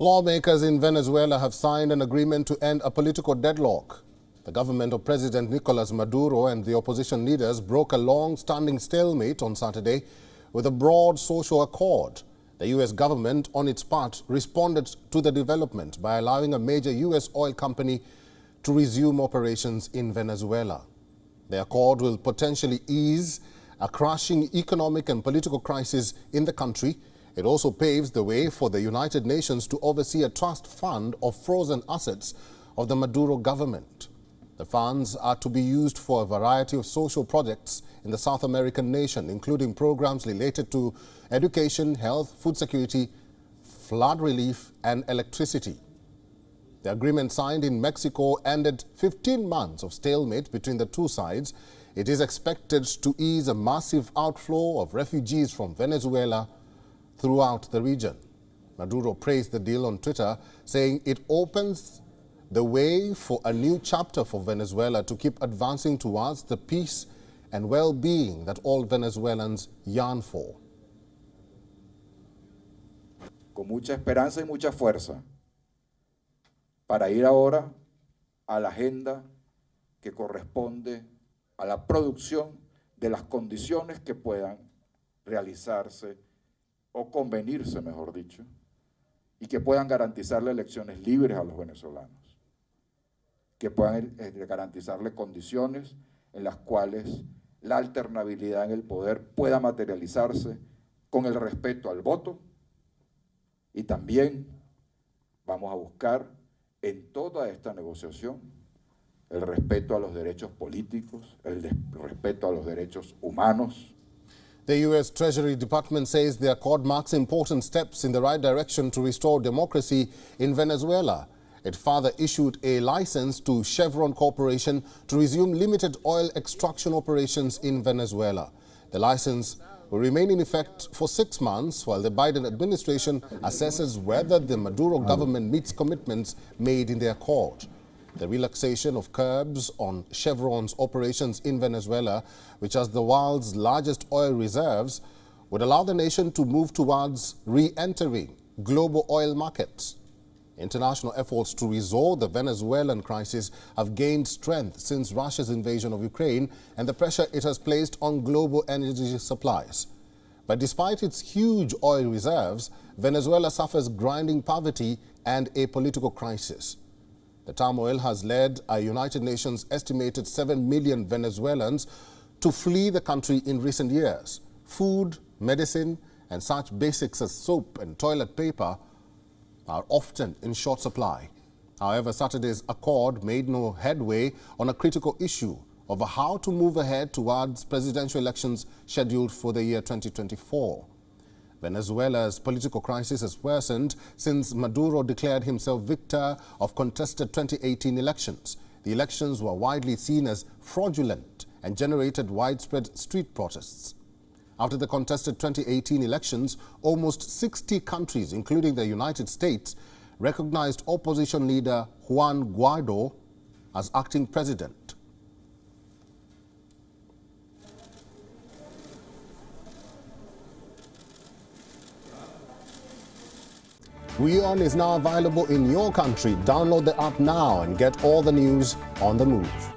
Lawmakers in Venezuela have signed an agreement to end a political deadlock. The government of President Nicolás Maduro and the opposition leaders broke a long-standing stalemate on Saturday with a broad social accord. The U.S. government, on its part, responded to the development by allowing a major U.S. oil company to resume operations in Venezuela. The accord will potentially ease a crushing economic and political crisis in the country. It also paves the way for the United Nations to oversee a trust fund of frozen assets of the Maduro government. The funds are to be used for a variety of social projects in the South American nation, including programs related to education, health, food security, flood relief, and electricity. The agreement signed in Mexico ended 15 months of stalemate between the two sides. It is expected to ease a massive outflow of refugees from Venezuela throughout the region. Maduro praised the deal on Twitter, saying it opens the way for a new chapter for Venezuela to keep advancing towards the peace and well-being that all Venezuelans yearn for. Con mucha esperanza y mucha fuerza para ir ahora a la agenda que corresponde a la producción de las condiciones que puedan realizarse o convenirse, mejor dicho, y que puedan garantizarle elecciones libres a los venezolanos, que puedan garantizarle condiciones en las cuales la alternabilidad en el poder pueda materializarse con el respeto al voto, y también vamos a buscar en toda esta negociación el respeto a los derechos políticos, el respeto a los derechos humanos. The U.S. Treasury Department says the accord marks important steps in the right direction to restore democracy in Venezuela. It further issued a license to Chevron Corporation to resume limited oil extraction operations in Venezuela. The license will remain in effect for 6 months while the Biden administration assesses whether the Maduro government meets commitments made in the accord. The relaxation of curbs on Chevron's operations in Venezuela, which has the world's largest oil reserves, would allow the nation to move towards re-entering global oil markets. International efforts to resolve the Venezuelan crisis have gained strength since Russia's invasion of Ukraine and the pressure it has placed on global energy supplies. But despite its huge oil reserves, Venezuela suffers grinding poverty and a political crisis. The turmoil has led a United Nations estimated 7 million Venezuelans to flee the country in recent years. Food, medicine, and such basics as soap and toilet paper are often in short supply. However, Saturday's accord made no headway on a critical issue of how to move ahead towards presidential elections scheduled for the year 2024. Venezuela's political crisis has worsened since Maduro declared himself victor of contested 2018 elections. The elections were widely seen as fraudulent and generated widespread street protests. After the contested 2018 elections, almost 60 countries, including the United States, recognized opposition leader Juan Guaido as acting president. WION is now available in your country. Download the app now and get all the news on the move.